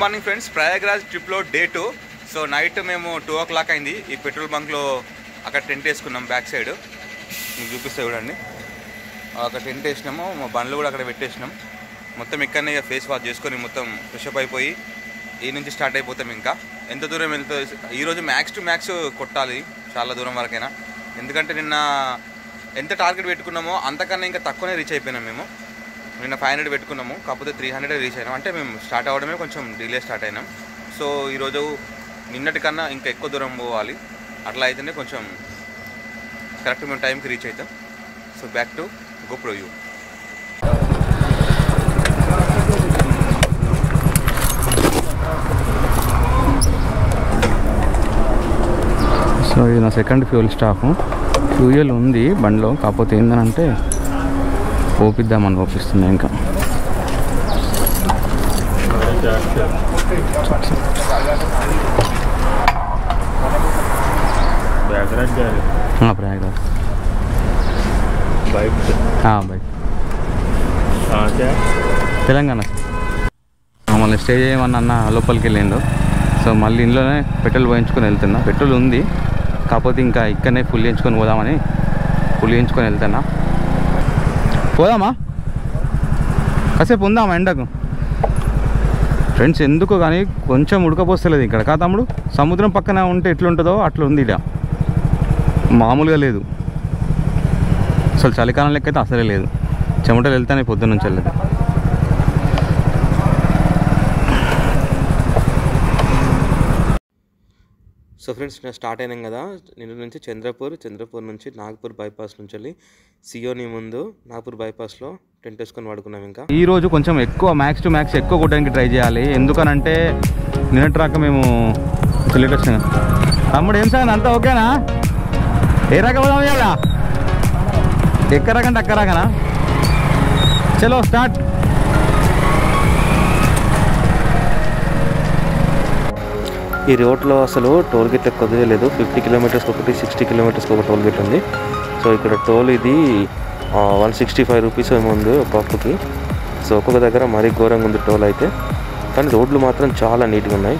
Good morning friends, Prayagraj ట్రిప్లో day 2. So night మేము 2 o'clock అయింది. ఈ పెట్రోల్ బంక్లో అక్కడ టెంట్ వేసుకున్నాం. బ్యాక్ సైడ్ మీకు చూపిస్తే చూడండి, అక్కడ టెంట్ వేసినాము. మా బండ్లు కూడా అక్కడ పెట్టేసినాం. మొత్తం ఇక్కడనే ఫేస్ వాష్ చేసుకొని మొత్తం ఫ్రెషప్ అయిపోయి ఈ నుంచి స్టార్ట్ అయిపోతాం. ఇంకా ఎంత దూరం వెళ్తే ఈరోజు మ్యాక్స్ టు మ్యాక్స్ కొట్టాలి, చాలా దూరం వరకైనా. ఎందుకంటే నిన్న ఎంత టార్గెట్ పెట్టుకున్నామో అంతకన్నా ఇంకా తక్కువనే రీచ్ అయిపోయినాం. మేము నిన్న 500 పెట్టుకున్నాము, కాకపోతే 300 రీచ్ అయినాం. అంటే మేము స్టార్ట్ అవ్వడమే కొంచెం డిలే స్టార్ట్ అయినాం. సో ఈరోజు నిన్నటికన్నా ఇంకా ఎక్కువ దూరం పోవాలి. అట్లా అయితేనే కొంచెం కరెక్ట్ మేము టైంకి రీచ్ అవుతాం. So back to GoPro you. So ఇది నా సెకండ్ ఫ్యూయల్ స్టాప్. ఫ్యూయల్ ఉంది బండిలో, కాకపోతే ఏంటంటే ఓపిద్దామని ఓపిస్తున్నాయి. ఇంకా ప్రయాగరాజ్ బైక్ తెలంగాణ. మమ్మల్ని స్టే చేయమని అన్న లోపలికి వెళ్ళిండు. సో మళ్ళీ ఇంట్లోనే పెట్రోల్ పోయించుకొని వెళ్తున్నా. పెట్రోల్ ఉంది, కాకపోతే ఇంకా ఇక్కడనే ఫుల్ చేయించుకొని పోదామని ఫుల్ చేయించుకొని వెళ్తున్నా. పోదామా, కాసేపు ఉందామా ఎండకు ఫ్రెండ్స్. ఎందుకు కానీ కొంచెం ఉడకపోస్తలేదు ఇక్కడ. కా తమ్ముడు, సముద్రం పక్కన ఉంటే ఎట్లుంటుందో అట్లా ఉంది ఇక్కడ, మామూలుగా లేదు. అసలు చలికాలం లెక్క అయితే అసలే లేదు. చెమటలు వెళ్తానే పొద్దున్న నుంచి వెళ్ళదు. సో ఫ్రెండ్స్, నేను స్టార్ట్ అయినాం కదా. నిన్న నుంచి చంద్రపూర్ నుంచి నాగపూర్ బైపాస్ నుంచి వెళ్ళి సియోని ముందు నాగపూర్ బైపాస్లో టెంట్ వేసుకొని పడుకున్నాం. ఇంకా ఈరోజు కొంచెం ఎక్కువ మ్యాక్స్ టు మ్యాక్స్ ఎక్కువ కొట్టడానికి ట్రై చేయాలి. ఎందుకనంటే నిన్నటి రాక మేము లేట్ వచ్చినా. తమ్ముడు ఏం సార్ అంతా ఓకేనా? ఏ రకం ఇవ్వాలా? ఎక్క రకంటే అక్క రకనా? చలో స్టార్ట్. ఈ రోడ్లో అసలు టోల్ గేట్ కొద్దిగా లేదు. 50 kilometers ఒకటి, 60 kilometers ఒక టోల్ గేట్ ఉంది. సో ఇక్కడ టోల్ ఇది 165 rupees ఏమో ఉంది ఒక్కొక్కకి. సో ఒక్కొక్క దగ్గర మరీ ఘోరంగా ఉంది టోల్ అయితే. కానీ రోడ్లు మాత్రం చాలా నీట్గా ఉన్నాయి.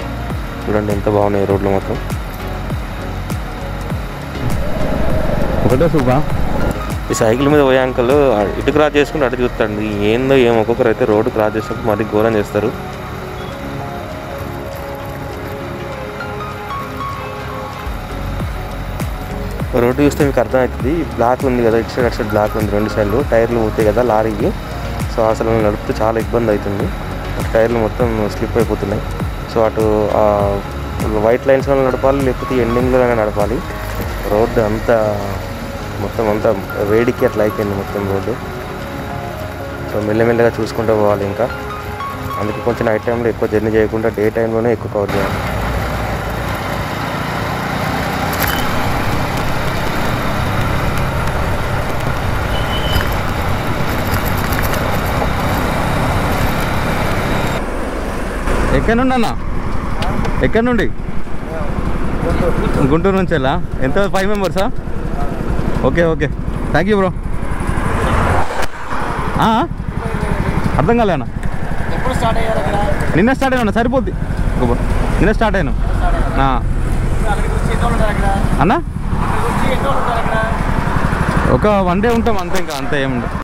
చూడండి ఎంత బాగున్నాయి రోడ్లు మాత్రం. ఒకటే సూపా. ఈ సైకిల్ మీద పోయే అంకల్ ఇటు క్రాస్ చేసుకుంటే అటు చూస్తాడు. ఏందో ఏమో ఒక్కొక్కరు అయితే రోడ్డు క్రాస్ చేసినప్పుడు మరీ ఘోరం చేస్తారు. రోడ్డు చూస్తే మీకు అర్థమవుతుంది. బ్లాక్ ఉంది కదా, ఇటు సైడ్ అటు సైడ్ బ్లాక్ ఉంది. 2 సైడ్లు టైర్లు పోతాయి కదా లారీకి. సో అసలు నడిపితే చాలా ఇబ్బంది అవుతుంది. టైర్లు మొత్తం స్లిప్ అయిపోతున్నాయి. సో అటు వైట్ లైన్స్లో నడపాలి, లేకపోతే ఎండింగ్లో నడపాలి. రోడ్డు అంతా మొత్తం అంతా వేడికి అట్లా అయిపోయింది మొత్తం రోడ్డు. సో మెల్లమెల్లగా చూసుకుంటూ పోవాలి. ఇంకా అందుకే కొంచెం నైట్ టైంలో ఎక్కువ జర్నీ చేయకుండా డే టైంలోనే ఎక్కువ కవర్ చేయాలి. ఎక్కడి నుండి అన్న? ఎక్కడి నుండి? గుంటూరు నుంచి వెళ్ళా? ఎంత? 5 members? Okay okay, thank you bro. అర్థం కాలే అన్న. నిన్న స్టార్ట్ అయినా, సరిపోద్ది. నిన్న స్టార్ట్ అయినా అన్న. ఒక 1 day ఉంటాం అంతే, ఇంకా అంతే ఏముండదు.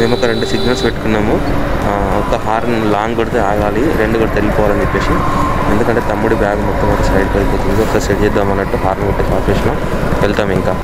మేము ఒక 2 signals పెట్టుకున్నాము. ఒక హార్న్ లాంగ్ కొడితే ఆగాలి, 2 కొడితే వెళ్ళిపోవాలని చెప్పేసి. ఎందుకంటే తమ్ముడి బ్యాగ్ మొత్తం ఒక సైడ్కి వెళ్ళిపోతుంది. ఒకసారి సెట్ చేద్దాం అన్నట్టు హార్న్ కొట్టి ఆపేసినాం. వెళ్తాం ఇంకా.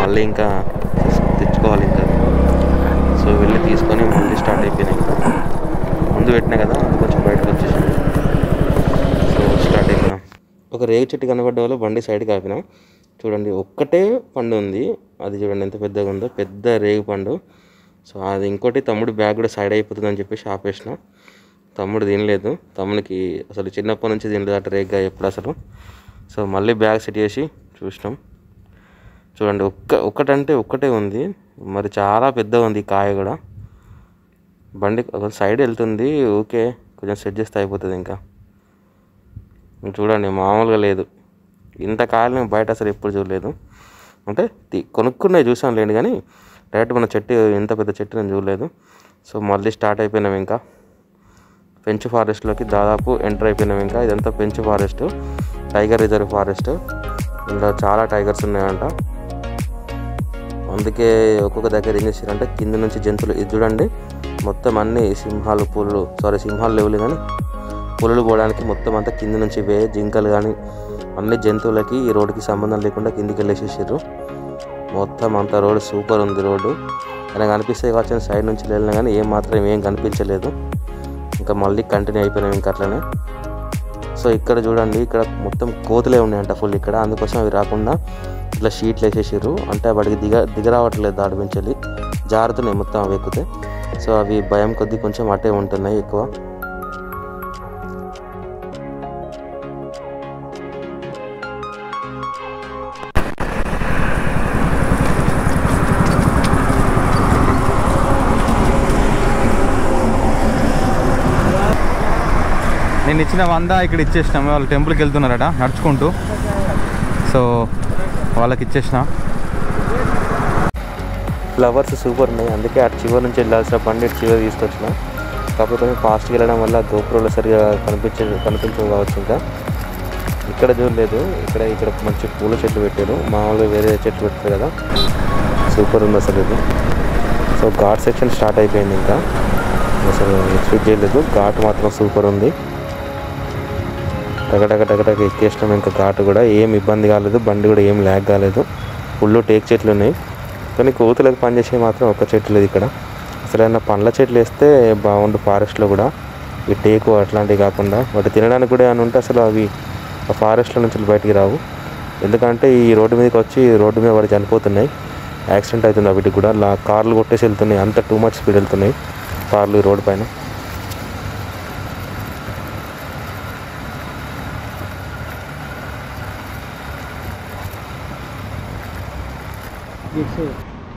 మళ్ళీ ఇంకా తెచ్చుకోవాలి ఇంకా. సో వెళ్ళి తీసుకొని మళ్ళీ స్టార్ట్ అయిపోయినాయి. ముందు పెట్టినా కదా, కొంచెం బయటకు వచ్చేసింది. సో స్టార్ట్ అయిపోయినాం. ఒక రేగు చెట్టు కనబడ్డ వాళ్ళు బండి సైడ్కి ఆపినాం. చూడండి ఒక్కటే పండు ఉంది, అది చూడండి ఎంత పెద్దగా ఉందో, పెద్ద రేగు పండు. సో అది ఇంకోటి తమ్ముడు బ్యాగ్ కూడా సైడ్ అయిపోతుందని చెప్పేసి ఆపేసిన. తమ్ముడు తినలేదు, తమ్ముడికి అసలు చిన్నప్పటి నుంచి తినలేదు అటు రేగ్గా ఎప్పుడు అసలు. సో మళ్ళీ బ్యాగ్ సెట్ చేసి చూసినాం. చూడండి ఒక్కటంటే ఒక్కటే ఉంది, మరి చాలా పెద్దగా ఉంది ఈ కాయ కూడా. బండి సైడ్ వెళ్తుంది, ఓకే కొంచెం సెట్ చేస్తే అయిపోతుంది. ఇంకా చూడండి మామూలుగా లేదు, ఇంత కాయలు మేము బయట అసలు ఎప్పుడు చూడలేదు. అంటే కొనుక్కునే చూసాం లేండి, కానీ డైరెక్ట్ మన చెట్టు ఇంత పెద్ద చెట్టు నేను చూడలేదు. సో మళ్ళీ స్టార్ట్ అయిపోయినాం. ఇంకా పెంచు ఫారెస్ట్లోకి దాదాపు ఎంటర్ అయిపోయినాం. ఇంకా ఇదంతా పెంచు ఫారెస్ట్, టైగర్ రిజర్వ్ ఫారెస్ట్. ఇందులో చాలా టైగర్స్ ఉన్నాయంట. అందుకే ఒక్కొక్క దగ్గర ఏం చేశారంటే కింద నుంచి జంతువులు, ఇది చూడండి మొత్తం అన్ని సింహాలు లేవులు, కానీ పులులు పోవడానికి మొత్తం అంతా కింద నుంచి జింకలు కానీ అన్ని జంతువులకి ఈ రోడ్డుకి సంబంధం లేకుండా కిందికి వెళ్ళేసేసారు. మొత్తం అంతా రోడ్డు సూపర్ ఉంది. రోడ్డు అయినా కనిపిస్తే కావచ్చు సైడ్ నుంచి వెళ్ళినా కానీ ఏం కనిపించలేదు. ఇంకా మళ్ళీ కంటిన్యూ అయిపోయినాం ఇంకా అట్లనే. సో ఇక్కడ చూడండి, ఇక్కడ మొత్తం కోతులే ఉన్నాయంట ఫుల్ ఇక్కడ. అందుకోసం అవి రాకుండా ఇట్లా షీట్లు వేసేసారు. అంటే వాటికి దిగరావట్లేదు, దాడి పెంచాలి, జారుతున్నాయి మొత్తం అవి ఎక్కితే. సో అవి భయం కొద్దీ కొంచెం అటే ఉంటున్నాయి ఎక్కువ. నేను ఇచ్చిన 100 ఇక్కడ ఇచ్చేసినాము. వాళ్ళు టెంపుల్కి వెళ్తున్నారట నడుచుకుంటూ, సో వాళ్ళకి ఇచ్చేసిన. ఫ్లవర్స్ సూపర్ ఉన్నాయి, అందుకే అటు చివరి నుంచి వెళ్ళాల్సిన బండి చివరి తీసుకొచ్చిన. కాకపోతే కొంచెం ఫాస్ట్గా వెళ్ళడం వల్ల గోపురంలో సరిగా కనిపించవు కావచ్చు. ఇంకా ఇక్కడ చూడలేదు, ఇక్కడ మంచి పూల చెట్లు పెట్టారు, మామూలుగా వేరే చెట్లు పెడతారు కదా, సూపర్ ఉంది అసలు ఇది. సో ఘాట్ సెక్షన్ స్టార్ట్ అయిపోయింది. ఇంకా అసలు ఎక్స్పెక్ట్ చేయలేదు, ఘాట్ మాత్రం సూపర్ ఉంది. టగటగ ఎక్కేసినాం. ఇంకా ఘాటు కూడా ఏం ఇబ్బంది కాలేదు, బండి కూడా ఏం ల్యాగ్ కాలేదు. ఫుల్ టేక్ చెట్లు ఉన్నాయి, కానీ కోతులకు పనిచేసే మాత్రం ఒక చెట్లు లేదు ఇక్కడ. అసలు ఏమన్నా పండ్ల చెట్లు వేస్తే బాగుండు ఫారెస్ట్లో కూడా, ఈ టేకు అట్లాంటివి కాకుండా. వాటి తినడానికి కూడా ఏమైనా ఉంటే అసలు అవి ఆ ఫారెస్ట్లో నుంచి బయటికి రావు. ఎందుకంటే ఈ రోడ్డు మీదకి వచ్చి రోడ్డు మీద వాడు చనిపోతున్నాయి, యాక్సిడెంట్ అవుతుంది. వీటికి కూడా కార్లు కొట్టేసి వెళ్తున్నాయి, అంత టూ మచ్ స్పీడ్ వెళ్తున్నాయి కార్లు ఈ రోడ్డు పైన.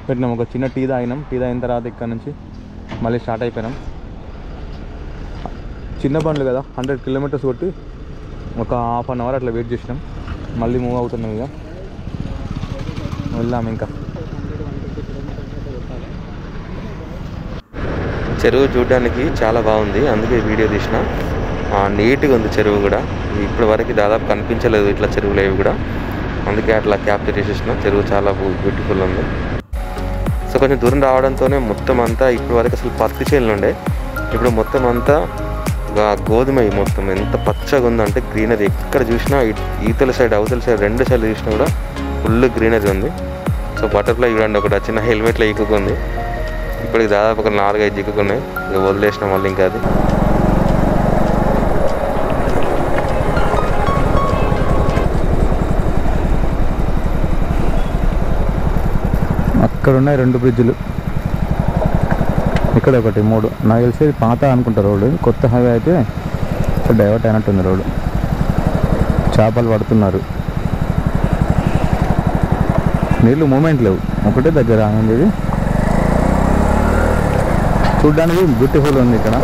పెట్టినాం, ఒక చిన్న టీ తాగినాం. టీ తాగిన తర్వాత ఇక్కడ నుంచి మళ్ళీ స్టార్ట్ అయిపోయినాం. చిన్న బండ్లు కదా, 100 కిలోమీటర్స్ కొట్టి ఒక ½ అన్ అవర్ అట్లా వెయిట్ చేసినాం. మళ్ళీ మూవ్ అవుతున్నాం, ఇక వెళ్దాం. ఇంకా చెరువు చూడడానికి చాలా బాగుంది, అందుకే వీడియో తీసిన. నీట్గా ఉంది చెరువు కూడా. ఇప్పటి వరకు దాదాపు కనిపించలేదు ఇట్లా చెరువులు ఏవి కూడా, అందుకే అట్లా క్యాప్చర్ చేసేసిన. చెరువు చాలా బ్యూటిఫుల్ ఉంది. సో కొంచెం దూరం రావడంతోనే మొత్తం అంతా ఇప్పటి వరకు అసలు పత్తి చేనులు ఉండే, ఇప్పుడు మొత్తం అంతా గోధుమ మొత్తం ఎంత పచ్చగా ఉందంటే గ్రీనరీ. ఎక్కడ చూసినా ఈతల సైడ్ అవతల సైడ్ రెండు సైడ్లు చూసినా కూడా ఫుల్ గ్రీనరీ ఉంది. సో బటర్ఫ్లై చూడండి, ఒకటి చిన్న హెల్మెట్లో ఎక్కుకుంది. ఇప్పటికి దాదాపు ఒక 4-5 జిక్కున్నాయి, ఇక వదిలేసిన మళ్ళీ. ఇంకా అది అక్కడ ఉన్నాయి 2 బ్రిడ్జ్లు, ఇక్కడ ఒకటి 3. నాకు తెలిసి పాత అనుకుంటా రోడ్డు, కొత్త హైవే అయితే డైవర్ట్ అయినట్టుంది రోడ్డు. చేపలు పడుతున్నారు, నీళ్ళు మూమెంట్ లేవు, ఒకటే దగ్గర అనేది. చూడ్డానికి బ్యూటిఫుల్ ఉంది ఇక్కడ.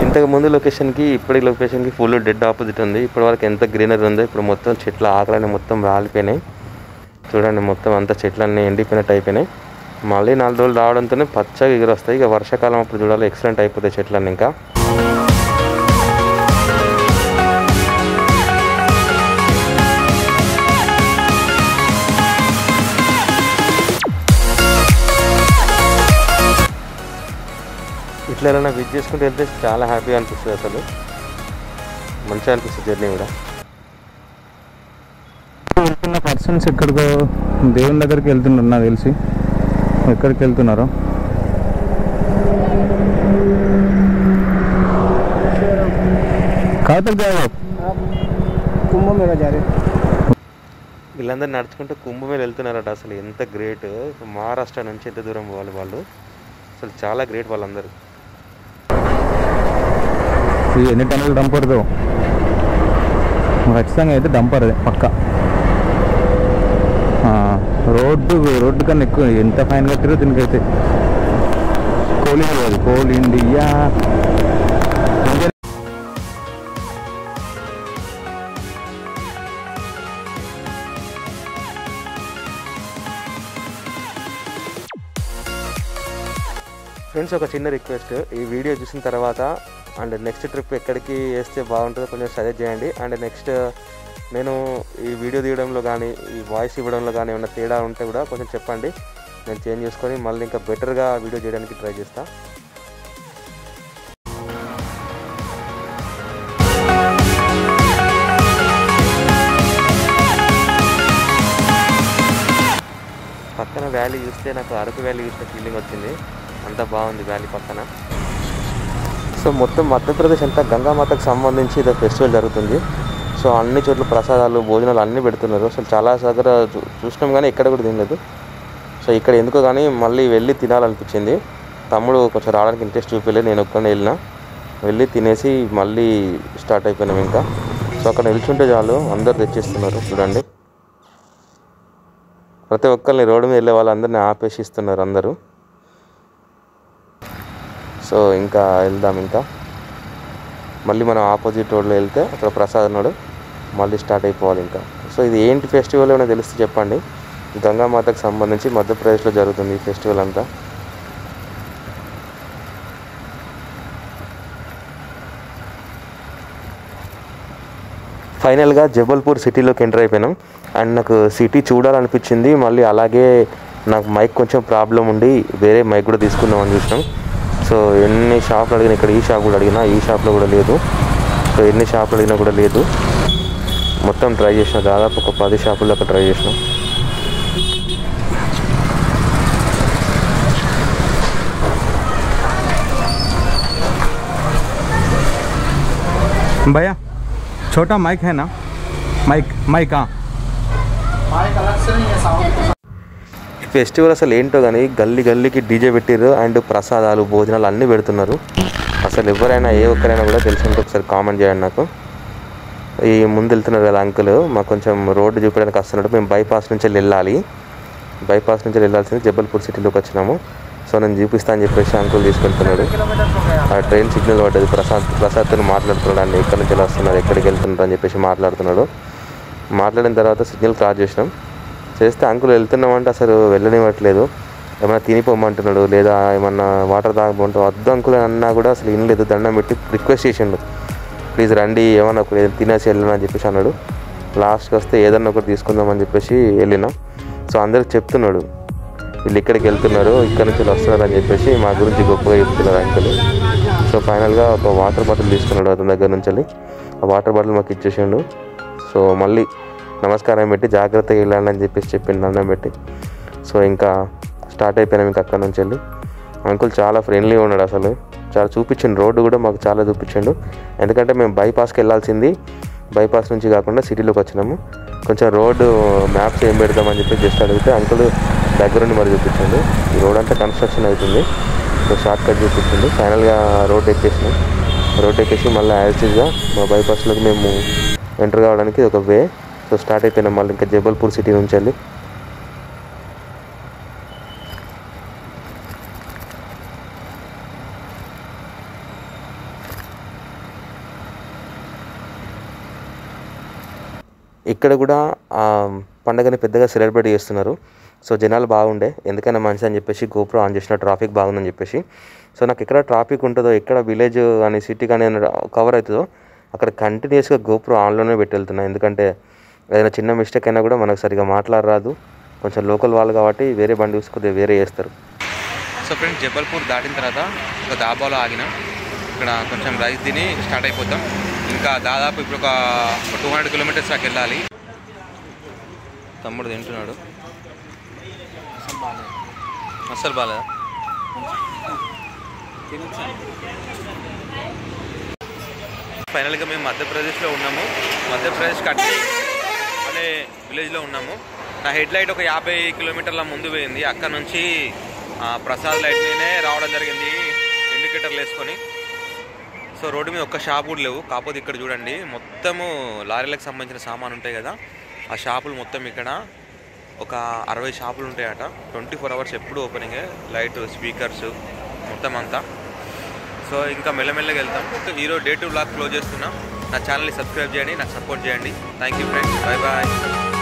ఇంతకు ముందు లొకేషన్కి ఇప్పటి లొకేషన్కి ఫుల్ డెడ్ ఆపోజిట్ ఉంది. ఇప్పటి వరకు ఎంత గ్రీనరీ ఉందో, ఇప్పుడు మొత్తం చెట్ల ఆకులన్నీ మొత్తం రాలిపోయినాయి. చూడండి మొత్తం అంతా చెట్లన్నీ ఎండిపోయినట్టు అయిపోయినాయి. మళ్ళీ 4 రోజులు రావడంతోనే పచ్చగా ఎగురు వస్తాయి. ఇక వర్షాకాలం అప్పుడు చూడాలి, ఎక్సలెంట్ అయిపోతాయి చెట్లన్నీ. ఇంకా ఇట్లా ఏమైనా విజిట్ చేసుకుంటూ వెళ్తే చాలా హ్యాపీగా అనిపిస్తుంది, అసలు మంచిగా అనిపిస్తుంది జర్నీ కూడా. వెళ్తున్న పర్సన్స్ ఎక్కడికో దేవుని దగ్గరికి వెళ్తున్నారు నాకు తెలిసి. ఎక్కడికి వెళ్తున్నారో कुंभ मेला जा रहे। వీళ్ళందరూ నడుచుకుంటూ కుంభమేళ వెళ్తున్నారట. అసలు ఎంత గ్రేట్. మహారాష్ట్ర నుంచి ఎంత దూరం పోవాలి వాళ్ళు, అసలు చాలా గ్రేట్ వాళ్ళందరూ. ఇది ఎన్ని టన్నులు డంపర్దో ఖచ్చితంగా అయితే డంపర్ అది పక్క. రోడ్డు కన్నా ఎక్కువ ఎంత ఫైన్ కట్టారో దీనికైతే. కోల్ ఇండియా అది, కోల్ ఇండియా. ఫ్రెండ్స్, ఒక చిన్న రిక్వెస్ట్, ఈ వీడియో చూసిన తర్వాత అండ్ నెక్స్ట్ ట్రిప్ ఎక్కడికి వేస్తే బాగుంటుందో కొంచెం సజెస్ట్ చేయండి. అండ్ నెక్స్ట్ నేను ఈ వీడియో తీయడంలో కానీ ఈ వాయిస్ ఇవ్వడంలో కానీ ఏమైనా తేడా ఉంటే కూడా కొంచెం చెప్పండి. నేను చేంజ్ చేసుకొని మళ్ళీ ఇంకా బెటర్గా వీడియో చేయడానికి ట్రై చేస్తాను. పక్కన వ్యాలీ చూస్తే నాకు అరకు వ్యాలీ చూసిన ఫీలింగ్ వచ్చింది. అంత బాగుంది వ్యాలీ పక్కన. సో మొత్తం మధ్యప్రదేశ్ అంతా గంగామాతకు సంబంధించి ఇది ఫెస్టివల్ జరుగుతుంది. సో అన్ని చోట్ల ప్రసాదాలు భోజనాలు అన్నీ పెడుతున్నారు. అసలు చాలా దగ్గర చూసినాం కానీ ఎక్కడ కూడా తినలేదు. సో ఇక్కడ ఎందుకో కానీ మళ్ళీ వెళ్ళి తినాలనిపించింది. తమ్ముడు కొంచెం రావడానికి ఇంట్రెస్ట్ చూపించలేదు, నేను ఒక్కనే వెళ్ళి తినేసి మళ్ళీ స్టార్ట్ అయిపోయినాం ఇంకా. సో అక్కడ నిల్చుంటే చాలు అందరు తెచ్చిస్తున్నారు. చూడండి, ప్రతి ఒక్కరిని రోడ్డు మీద వెళ్ళే వాళ్ళందరినీ ఆపేసి ఇస్తున్నారు అందరూ. సో ఇంకా వెళ్దాం. ఇంకా మళ్ళీ మనం ఆపోజిట్ రోడ్లో వెళ్తే అక్కడ ప్రసాద్ ఉన్నాడు, మళ్ళీ స్టార్ట్ అయిపోవాలి ఇంకా. సో ఇది ఏంటి ఫెస్టివల్ ఏమైనా తెలిస్తే చెప్పండి. గంగామాతకు సంబంధించి మధ్యప్రదేశ్లో జరుగుతుంది ఈ ఫెస్టివల్ అంతా. ఫైనల్గా జబల్పూర్ సిటీలోకి ఎంటర్ అయిపోయినాం. అండ్ నాకు సిటీ చూడాలనిపించింది. మళ్ళీ అలాగే నాకు మైక్ కొంచెం ప్రాబ్లం ఉండి వేరే మైక్ కూడా తీసుకుందామని చూసినాం. సో ఎన్ని షాపులు అడిగినా, ఇక్కడ ఈ షాప్ కూడా అడిగినా ఈ షాప్లో కూడా లేదు. సో ఎన్ని షాపులు అడిగినా కూడా లేదు. మొత్తం ట్రై చేసిన, దాదాపు ఒక 10 షాపుల దాకా ట్రై చేసినాం. भैया छोटा माइक है ना? माइक हाँ. माइक अलग से नहीं है, साउंड ఫెస్టివల్ అసలు ఏంటో కానీ గల్లీకి డీజే పెట్టిర్రు అండ్ ప్రసాదాలు భోజనాలు అన్నీ పెడుతున్నారు. అసలు ఎవరైనా ఏ ఒక్కరైనా కూడా తెలిసింటే ఒకసారి కామెంట్ చేయండి నాకు. ఈ ముందు వెళ్తున్నారు కదా అంకుల్, మాకు కొంచెం రోడ్డు చూపించడానికి వస్తున్నాడు. మేము బైపాస్ నుంచి వెళ్ళాలి, బైపాస్ నుంచి వెళ్ళాల్సింది జబల్పూర్ సిటీలోకి వచ్చినాము. సో నేను చూపిస్తా అని చెప్పేసి అంకుల్ తీసుకెళ్తున్నాడు. ఆ ట్రైన్ సిగ్నల్ పడ్డది. ప్రసాద్తో మాట్లాడుతున్నాడు అండి, ఎక్కడి నుంచి వస్తున్నారు, ఎక్కడికి వెళ్తున్నారు అని చెప్పేసి మాట్లాడుతున్నాడు. మాట్లాడిన తర్వాత సిగ్నల్ క్రాస్ చేస్తే అంకుల్ వెళ్తున్నామంటే అసలు వెళ్ళనివ్వట్లేదు. ఏమైనా తినిపోమంటున్నాడు, లేదా ఏమన్నా వాటర్ తాగమంటూ వద్దు అంకుల్ అన్నా కూడా అసలు వినలేదు. దండం పెట్టి రిక్వెస్ట్ చేసిండు, ప్లీజ్ రండి ఏమన్నా ఒకటి తినేసి వెళ్ళినా అని చెప్పేసి అన్నాడు. లాస్ట్కి వస్తే ఏదన్నా ఒకటి తీసుకుందామని చెప్పేసి వెళ్ళినా. సో అందరికి చెప్తున్నాడు వీళ్ళు ఇక్కడికి వెళ్తున్నారు, ఇక్కడ నుంచి వస్తున్నారు అని చెప్పేసి మా గురించి గొప్పగా చెప్తున్నారు అంకుల్. సో ఫైనల్గా ఒక వాటర్ బాటిల్ తీసుకున్నాడు అతని దగ్గర నుంచి. ఆ వాటర్ బాటిల్ మాకు ఇచ్చేసిండు. సో మళ్ళీ నమస్కారం పెట్టి జాగ్రత్తగా వెళ్ళాలని అని చెప్పేసి చెప్పిండు దండం పెట్టి. సో ఇంకా స్టార్ట్ అయిపోయినాం ఇంకా అక్కడ నుంచి వెళ్ళి. అంకుల్ చాలా ఫ్రెండ్లీగా ఉన్నాడు, అసలు చాలా చూపించిండు. రోడ్డు కూడా మాకు చాలా చూపించిండు. ఎందుకంటే మేము బైపాస్కి వెళ్ళాల్సింది, బైపాస్ నుంచి కాకుండా సిటీలోకి వచ్చినాము. కొంచెం రోడ్డు మ్యాప్స్ ఏం పెడతామని చెప్పి జస్ట్ అడిగితే అంకుల్ దగ్గరుండి మరి చూపించండి. ఈ రోడ్ అంతా కన్స్ట్రక్షన్ అవుతుంది, సో షార్ట్ కట్ చూపించండి. ఫైనల్గా రోడ్ ఎక్కేసినాం. రోడ్ ఎక్కేసి మళ్ళీ యాక్సిడ్గా మా బైపాస్లోకి మేము ఎంటర్ కావడానికి ఒక వే. సో స్టార్ట్ అయిపోయినాం మళ్ళీ ఇంకా జబల్పూర్ సిటీ నుంచి వెళ్ళి. ఇక్కడ కూడా పండగని పెద్దగా సెలబ్రేట్ చేస్తున్నారు. సో జనాలు బాగుండే, ఎందుకైనా మంచి అని చెప్పేసి గోప్రో ఆన్ చేసిన, ట్రాఫిక్ బాగుందని చెప్పేసి. సో నాకు ఎక్కడ ట్రాఫిక్ ఉంటుందో, ఎక్కడ విలేజ్ కానీ సిటీ కానీ కవర్ అవుతుందో అక్కడ కంటిన్యూస్గా గోప్రో ఆన్లోనే పెట్టి వెళ్తున్నాను. ఎందుకంటే ఏదైనా చిన్న మిస్టేక్ అయినా కూడా మనకు సరిగా మాట్లాడరాదు. కొంచెం లోకల్ వాళ్ళు కాబట్టి వేరే బండి చూసుకుంటే వేరే చేస్తారు. సో ఫ్రెండ్స్, జబల్పూర్ దాటిన తర్వాత ఒక దాబాలో ఆగిన, ఇక్కడ కొంచెం రైస్ తిని స్టార్ట్ అయిపోతాం. ఇంకా దాదాపు ఇప్పుడు ఒక 200 కిలోమీటర్స్ దాకా వెళ్ళాలి. తమ్ముడు తింటున్నాడు. అస్సలు బాగాలేదా? ఫైనల్గా మేము మధ్యప్రదేశ్లో ఉన్నాము. మధ్యప్రదేశ్ కట్టి రామలే విలేజ్లో ఉన్నాము. నా హెడ్ లైట్ ఒక 50 కిలోమీటర్ల ముందు పోయింది. అక్కడ నుంచి ప్రసాద్ లైట్ మీదనే రావడం జరిగింది ఇండికేటర్లు వేసుకొని. సో రోడ్డు మీద ఒక్క షాప్ కూడా లేవు. కాకపోతే ఇక్కడ చూడండి మొత్తము లారీలకు సంబంధించిన సామాన్ ఉంటాయి కదా, ఆ షాపులు మొత్తం ఇక్కడ ఒక 60 షాపులు ఉంటాయట. 24 అవర్స్ ఎప్పుడు ఓపెనింగే, లైట్, స్పీకర్స్ మొత్తం అంతా. సో ఇంకా మెల్లమెల్లగా వెళ్తాం. ఈరోజు డే 2 బ్లాగ్ క్లోజ్ చేస్తున్నాం. నా ఛానల్ని సబ్స్క్రైబ్ చేయండి, నాకు సపోర్ట్ చేయండి. Thank you friends, bye bye.